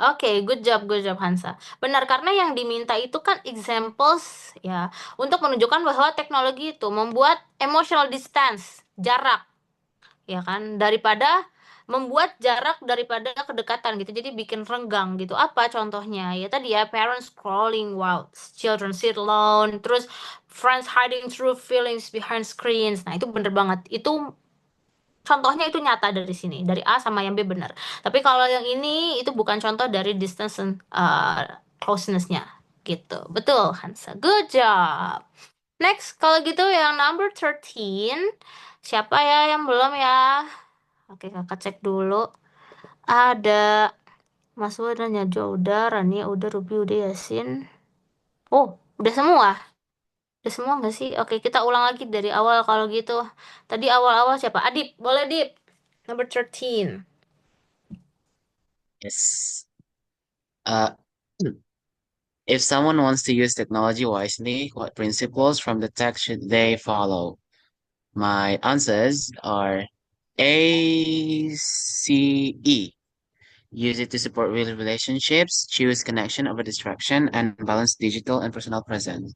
Oke, good job Hansa. Benar, karena yang diminta itu kan examples ya, untuk menunjukkan bahwa teknologi itu membuat emotional distance, jarak, ya kan, daripada membuat jarak daripada kedekatan gitu. Jadi bikin renggang gitu. Apa contohnya? Ya tadi ya, parents scrolling while children sit alone, terus friends hiding through feelings behind screens. Nah, itu bener banget. Itu contohnya itu nyata dari sini, dari A sama yang B benar. Tapi kalau yang ini itu bukan contoh dari distance closeness-nya gitu. Betul, Hansa. Good job. Next, kalau gitu yang number 13, siapa ya yang belum ya? Oke, kakak cek dulu. Ada Mas Wadan, Najwa udah, Rania udah, Ruby udah, Yasin. Oh, udah semua? Udah semua nggak sih? Oke, kita ulang lagi dari awal kalau gitu. Tadi awal-awal siapa? Adip, boleh Dip. Number 13. Yes. Uh, if someone wants to use technology wisely, what principles from the text should they follow? My answers are A, C, E. Use it to support real relationships, choose connection over distraction, and balance digital and personal presence.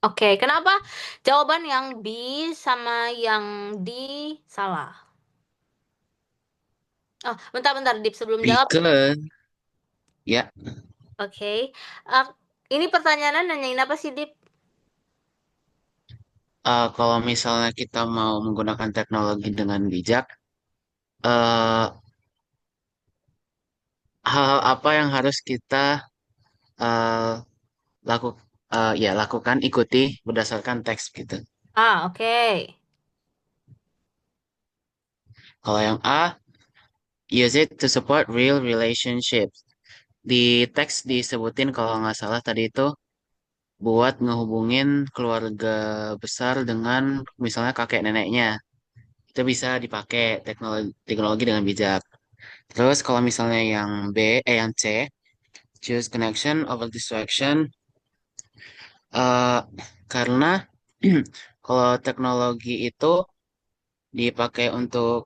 Oke, kenapa jawaban yang B sama yang D salah? Oh, bentar, Dip, sebelum jawab. Because, ya, Oke. Eh, ini pertanyaannya nanyain apa sih, Dip? kalau misalnya kita mau menggunakan teknologi dengan bijak, eh, hal apa yang harus kita eh, laku, ya lakukan, ikuti berdasarkan teks gitu. Ah, oke. Kalau yang A, use it to support real relationships. Di teks disebutin kalau nggak salah tadi itu buat ngehubungin keluarga besar dengan misalnya kakek neneknya. Itu bisa dipakai teknologi dengan bijak. Terus kalau misalnya yang C, choose connection over distraction. eh karena kalau teknologi itu dipakai untuk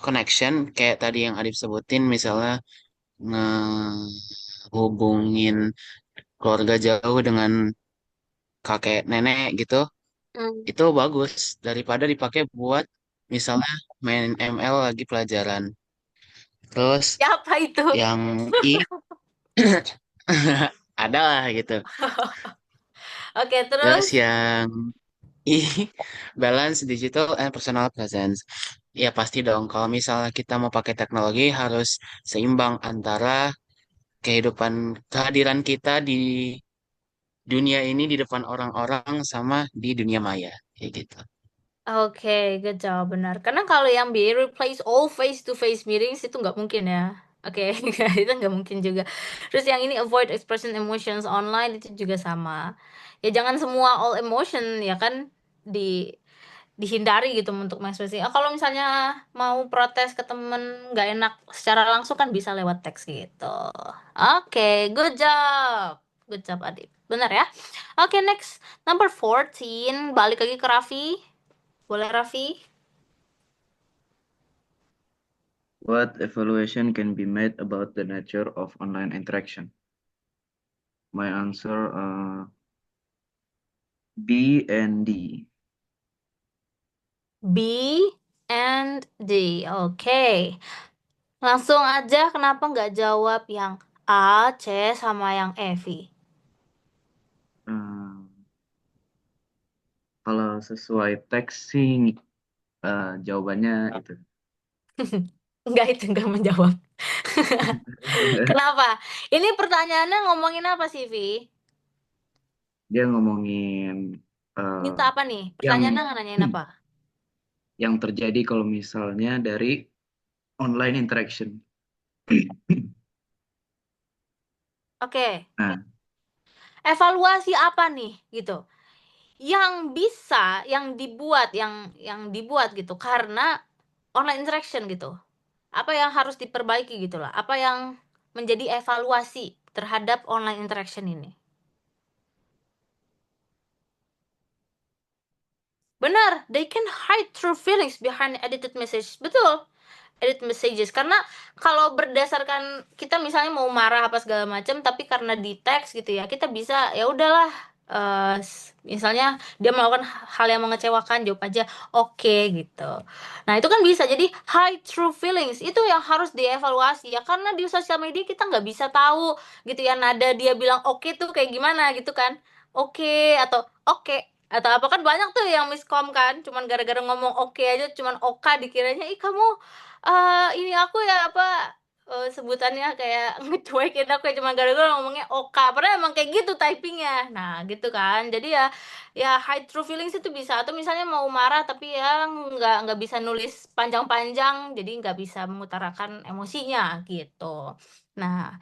connection, kayak tadi yang Adip sebutin, misalnya ngehubungin keluarga jauh dengan kakek nenek gitu, Hmm. itu bagus daripada dipakai buat misalnya main ML lagi pelajaran. Terus Siapa itu? yang I adalah gitu. Oke, Terus terus? yang I balance digital and personal presence. Ya pasti dong kalau misalnya kita mau pakai teknologi harus seimbang antara kehadiran kita di dunia ini di depan orang-orang sama di dunia maya kayak gitu. Oke, good job, benar. Karena kalau yang B, replace all face-to-face meetings itu nggak mungkin ya. Oke, itu nggak mungkin juga. Terus yang ini avoid expression emotions online itu juga sama. Ya jangan semua all emotion ya kan di dihindari gitu untuk mengekspresi. Ah, kalau misalnya mau protes ke temen nggak enak secara langsung kan bisa lewat teks gitu. Oke, good job. Good job Adit. Benar ya? Oke, next. Number 14. Balik lagi ke Raffi. Boleh Raffi? What evaluation can be made about the nature of online interaction? My answer B and D. B and D. Oke. Langsung aja kenapa nggak jawab yang A, C, sama yang E, V? Eh, kalau sesuai teks sih jawabannya itu. Enggak, itu enggak menjawab. Kenapa? Ini pertanyaannya ngomongin apa sih, Vi? Dia ngomongin Minta apa nih? yang Pertanyaannya nanyain apa? yang terjadi kalau misalnya dari online interaction. Oke. Nah, Evaluasi apa nih gitu? Yang bisa, yang dibuat gitu karena online interaction gitu. Apa yang harus diperbaiki gitu lah. Apa yang menjadi evaluasi terhadap online interaction ini? Benar, they can hide true feelings behind edited message. Betul, edit messages. Karena kalau berdasarkan kita misalnya mau marah apa segala macam, tapi karena di teks gitu ya, kita bisa ya udahlah. Misalnya dia melakukan hal yang mengecewakan, jawab aja oke gitu. Nah itu kan bisa jadi hide true feelings itu yang harus dievaluasi ya karena di sosial media kita nggak bisa tahu gitu ya nada dia bilang oke tuh kayak gimana gitu kan oke atau oke atau apa kan banyak tuh yang miskom kan cuman gara-gara ngomong oke aja cuman oka dikiranya ih kamu ini aku ya apa sebutannya kayak ngecuekin aku ya cuma gara-gara ngomongnya oka padahal emang kayak gitu typingnya nah gitu kan jadi ya ya hide true feelings itu bisa atau misalnya mau marah tapi ya nggak bisa nulis panjang-panjang jadi nggak bisa mengutarakan emosinya gitu nah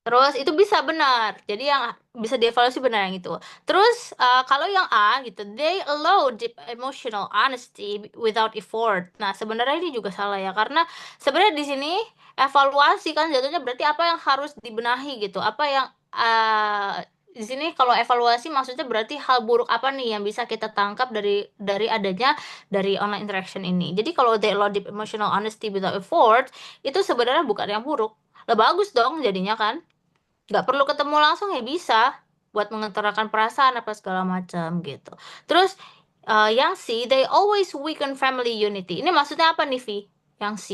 terus itu bisa benar. Jadi yang bisa dievaluasi benar yang itu. Terus kalau yang A gitu, they allow deep emotional honesty without effort. Nah, sebenarnya ini juga salah ya karena sebenarnya di sini evaluasi kan jatuhnya berarti apa yang harus dibenahi gitu. Apa yang di sini kalau evaluasi maksudnya berarti hal buruk apa nih yang bisa kita tangkap dari adanya dari online interaction ini. Jadi kalau they allow deep emotional honesty without effort itu sebenarnya bukan yang buruk. Lah bagus dong jadinya kan nggak perlu ketemu langsung ya bisa buat mengutarakan perasaan apa segala macam gitu. Terus yang C, they always weaken family unity. Ini maksudnya apa nih, Vi? Yang C.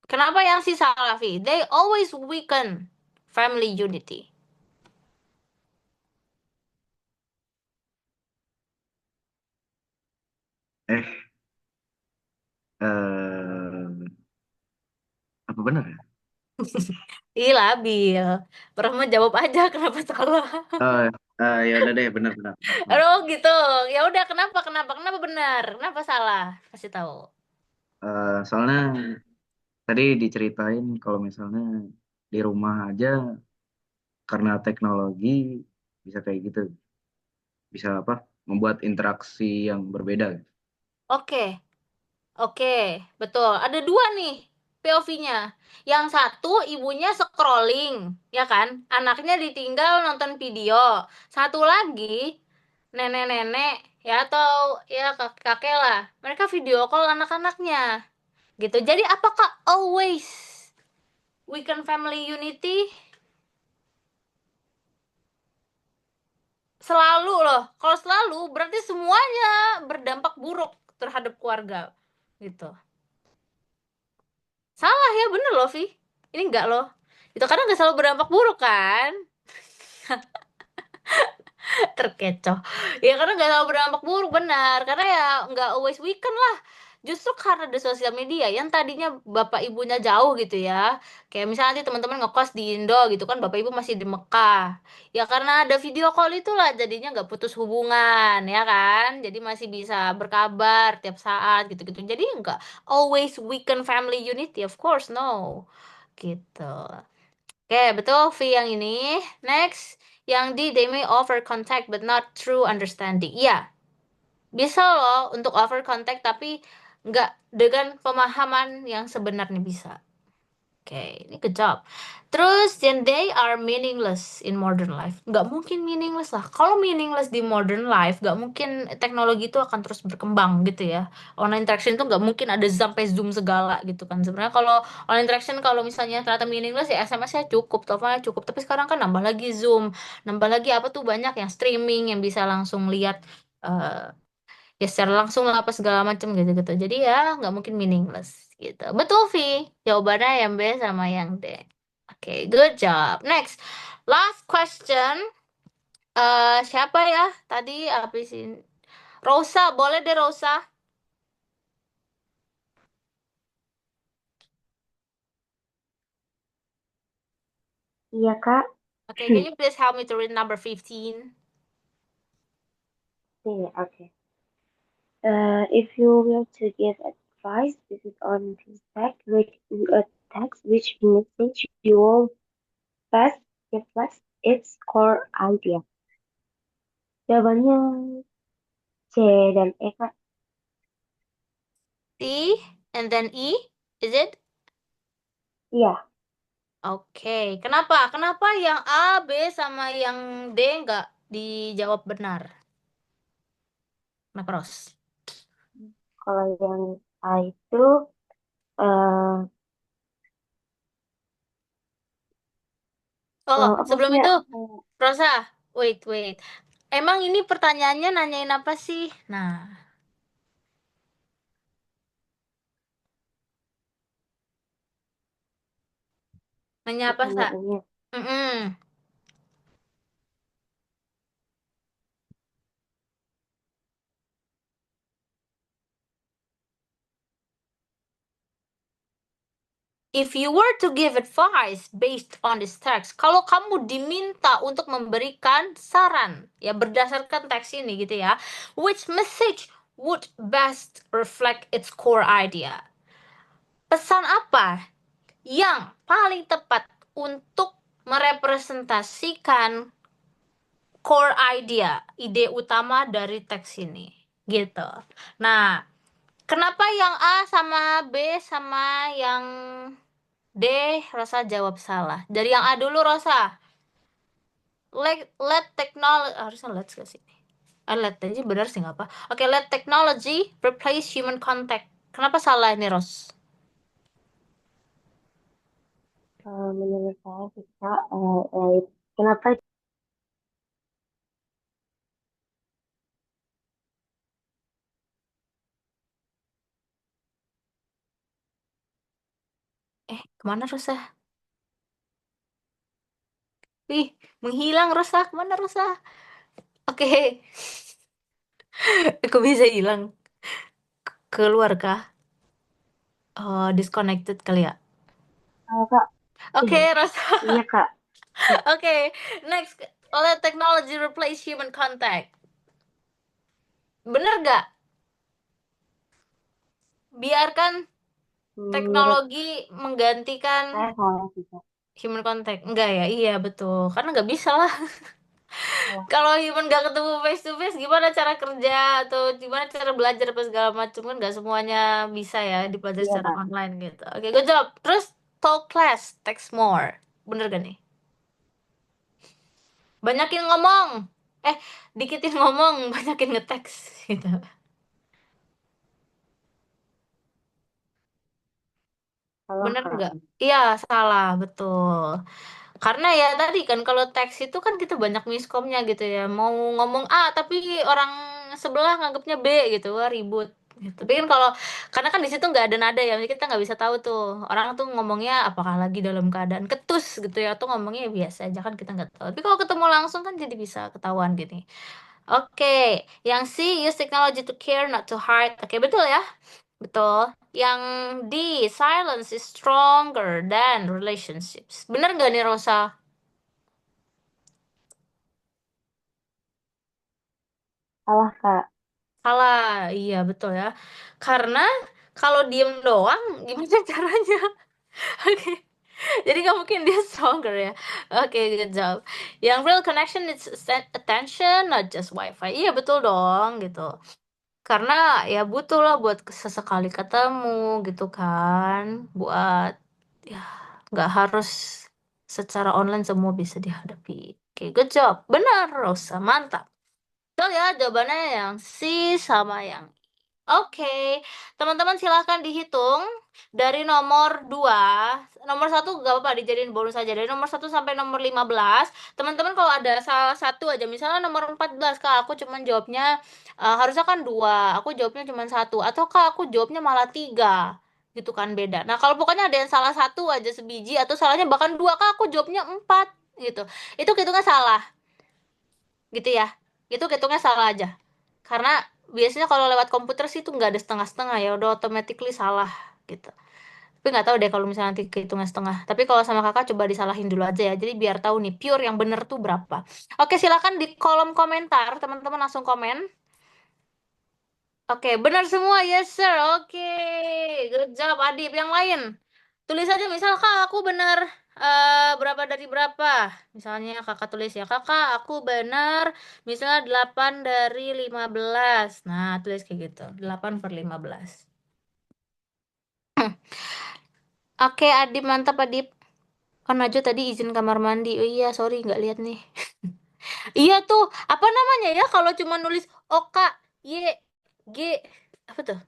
Kenapa yang C salah, Vi? They always weaken family unity. eh eh, apa benar ya? Ih, labil. Pernah jawab aja kenapa salah. Oh, ya udah deh, benar-benar. Aduh, gitu. Ya udah, kenapa benar? Kenapa salah? Kasih tahu. Soalnya tadi diceritain kalau misalnya di rumah aja karena teknologi bisa kayak gitu, bisa apa? Membuat interaksi yang berbeda. Oke. Oke, betul. Ada dua nih POV-nya. Yang satu ibunya scrolling, ya kan? Anaknya ditinggal nonton video. Satu lagi nenek-nenek ya atau ya kakek-kakek lah. Mereka video call anak-anaknya. Gitu. Jadi apakah always weekend family unity? Selalu loh. Kalau selalu berarti semuanya berdampak buruk terhadap keluarga. Gitu. Salah ya, bener loh, Vi. Ini enggak loh. Itu karena nggak selalu berdampak buruk kan? Terkecoh. Ya karena nggak selalu berdampak buruk, benar. Karena ya nggak always weekend lah. Justru karena ada sosial media yang tadinya bapak ibunya jauh gitu ya. Kayak misalnya nanti teman-teman ngekos di Indo gitu kan, bapak ibu masih di Mekah. Ya karena ada video call itulah jadinya nggak putus hubungan ya kan. Jadi masih bisa berkabar tiap saat gitu-gitu. Jadi nggak always weaken family unity, of course no. Gitu. Oke, betul V yang ini. Next, yang D, they may offer contact but not true understanding. Iya, bisa loh untuk offer contact tapi nggak dengan pemahaman yang sebenarnya bisa. Oke, ini good job. Terus, then they are meaningless in modern life. Nggak mungkin meaningless lah. Kalau meaningless di modern life, nggak mungkin teknologi itu akan terus berkembang gitu ya. Online interaction itu nggak mungkin ada sampai Zoom segala gitu kan. Sebenarnya kalau online interaction, kalau misalnya ternyata meaningless ya SMS-nya cukup, teleponnya cukup. Tapi sekarang kan nambah lagi Zoom, nambah lagi apa tuh banyak yang streaming, yang bisa langsung lihat eh, ya secara langsung lah apa segala macam gitu-gitu. Jadi ya nggak mungkin meaningless gitu. Betul, Vi. Jawabannya yang B sama yang D. Oke, good job. Next, last question. Siapa ya? Tadi habisin. Rosa, boleh deh Rosa. Iya, Kak. Okay, can you please help me to read number 15? Yeah, okay. If you were to give advice based on this text, which message you will best reflects its core idea? Jawabannya C dan E, Kak. C and then E, is it? Iya, Oke, kenapa? Kenapa yang A, B sama yang D nggak dijawab benar? Kenapa, Ros? kalau yang A itu eh Oh, apa sebelum sih ya? itu, Rosa, wait. Emang ini pertanyaannya nanyain apa sih? Nah, nanya apa, Sa? Pertanyaannya. Mm-mm. If you were to give advice based on this text, kalau kamu diminta untuk memberikan saran, ya berdasarkan teks ini gitu ya, which message would best reflect its core idea? Pesan apa yang paling tepat untuk merepresentasikan core idea, ide utama dari teks ini, gitu. Nah, kenapa yang A sama B sama yang D Rosa jawab salah? Dari yang A dulu Rosa. Let technology harusnya let's ke sini. Let aja benar sih nggak apa. Oke, let technology replace human contact. Kenapa salah ini Ros? Menurut saya sih, Kak, kenapa Kemana Rosa? Wih, menghilang Rosa. Kemana Rosa? Oke. Kok bisa hilang? Keluar kah? Oh, disconnected kali ya. Kak? Oke, Iya, Rosa. iya, Kak. Oke, next. Let technology replace human contact. Bener gak? Biarkan Menurut teknologi menggantikan saya salah sih, Kak. human contact. Enggak ya? Iya, betul. Karena nggak bisa lah. Salah. Kalau human nggak ketemu face to face, gimana cara kerja atau gimana cara belajar apa segala macam kan nggak semuanya bisa ya dipelajari Iya, secara Kak. online gitu. Oke, good job. Terus talk less, text more. Bener gak nih? Banyakin ngomong. Dikitin ngomong, banyakin ngeteks gitu. Salah, Bener Kak. nggak? Iya, salah, betul. Karena ya tadi kan kalau teks itu kan kita banyak miskomnya gitu ya. Mau ngomong A tapi orang sebelah nganggapnya B gitu, wah ribut. Gitu. Tapi kan kalau karena kan di situ nggak ada nada ya, jadi kita nggak bisa tahu tuh orang tuh ngomongnya apakah lagi dalam keadaan ketus gitu ya, atau ngomongnya ya biasa aja kan kita nggak tahu. Tapi kalau ketemu langsung kan jadi bisa ketahuan gini. Oke, yang C, use technology to care not to hurt. Oke, betul ya. Betul. Yang D, silence is stronger than relationships. Bener nggak nih, Rosa? Salah, Kak. Salah. Iya, betul ya. Karena kalau diem doang, gimana caranya? Oke. Jadi nggak mungkin dia stronger ya. Oke, good job. Yang real connection is attention, not just wifi. Iya, betul dong, gitu. Karena ya butuh lah buat sesekali ketemu gitu kan. Buat ya nggak harus secara online semua bisa dihadapi. Oke, good job. Benar, Rosa. Mantap. Betul ya, jawabannya yang C sama yang Oke, teman-teman silahkan dihitung dari nomor 2. Nomor 1 gak apa-apa dijadiin bonus aja. Dari nomor 1 sampai nomor 15. Teman-teman kalau ada salah satu aja, misalnya nomor 14, Kak, aku cuman jawabnya, harusnya kan 2, aku jawabnya cuman 1. Atau Kak, aku jawabnya malah 3. Gitu kan beda. Nah, kalau pokoknya ada yang salah satu aja sebiji, atau salahnya bahkan 2, Kak, aku jawabnya 4. Gitu. Itu hitungnya salah. Gitu ya. Itu hitungnya salah aja. Karena biasanya kalau lewat komputer sih itu nggak ada setengah-setengah ya, udah automatically salah gitu. Tapi nggak tahu deh kalau misalnya nanti kehitungnya setengah. Tapi kalau sama kakak coba disalahin dulu aja ya. Jadi biar tahu nih pure yang bener tuh berapa. Oke, silakan di kolom komentar teman-teman langsung komen. Oke, benar semua, yes sir. Oke, good job Adib. Yang lain tulis aja, misal kak aku benar berapa dari berapa. Misalnya kakak tulis ya, kakak aku benar misalnya 8 dari 15. Nah, tulis kayak gitu, 8/15. Oke Adib, mantap Adib. Kan Najwa tadi izin kamar mandi. Oh iya, sorry nggak lihat nih. Iya tuh, apa namanya ya kalau cuma nulis OK, Y, G, apa tuh?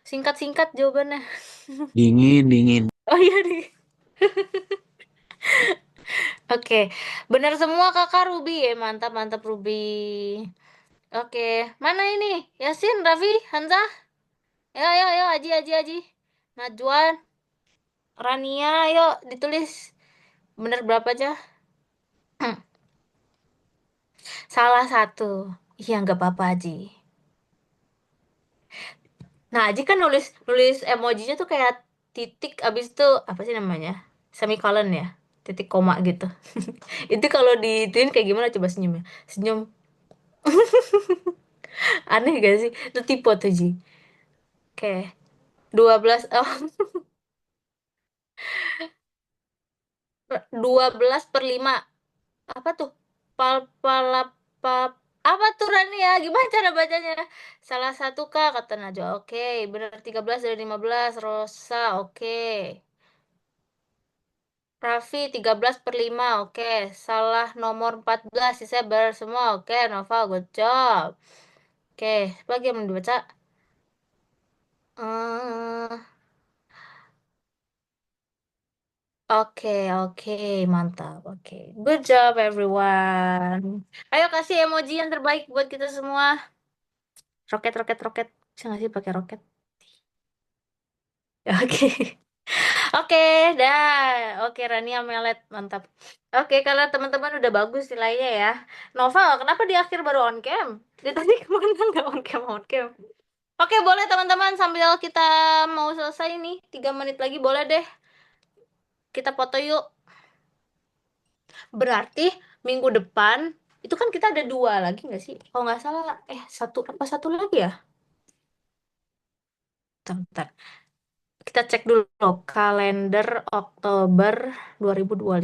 Singkat-singkat jawabannya. Dingin. Oh iya nih. Oke, benar semua kakak Ruby ya, mantap mantap Ruby. Oke, mana ini? Yasin, Raffi, Hanza? Ayo ayo ayo, Aji, Najwan, Rania, ayo ditulis bener berapa aja? Salah satu. Iya nggak apa-apa Aji. Nah Aji kan nulis nulis emojinya tuh kayak titik abis itu apa sih namanya? Semicolon ya, titik koma gitu. Itu kalau diituin kayak gimana coba senyumnya? Senyum. Aneh gak sih? Itu tipe tuh Ji. Oke. 12 oh 12/5 apa tuh palpalapa apa tuh Rani ya gimana cara bacanya salah satu kak kata Najwa oke benar 13 dari 15 Rosa oke Raffi 13/5 oke salah nomor 14 sisa semua oke Nova good job oke lagi yang mau dibaca eh Oke, oke, mantap. Oke, good job everyone. Ayo kasih emoji yang terbaik buat kita semua. Roket, roket, roket. Bisa nggak sih pakai roket? Oke, oke, dah. Oke, Rania Melet, mantap. Oke, kalau teman-teman udah bagus nilainya ya. Nova, kenapa di akhir baru on cam? Dia tadi kemana nggak on cam, on cam? Oke, boleh teman-teman sambil kita mau selesai nih, 3 menit lagi boleh deh. Kita foto yuk. Berarti minggu depan itu kan kita ada 2 lagi nggak sih? Kalau nggak salah, satu lagi ya? Bentar. Kita cek dulu kalender Oktober 2025.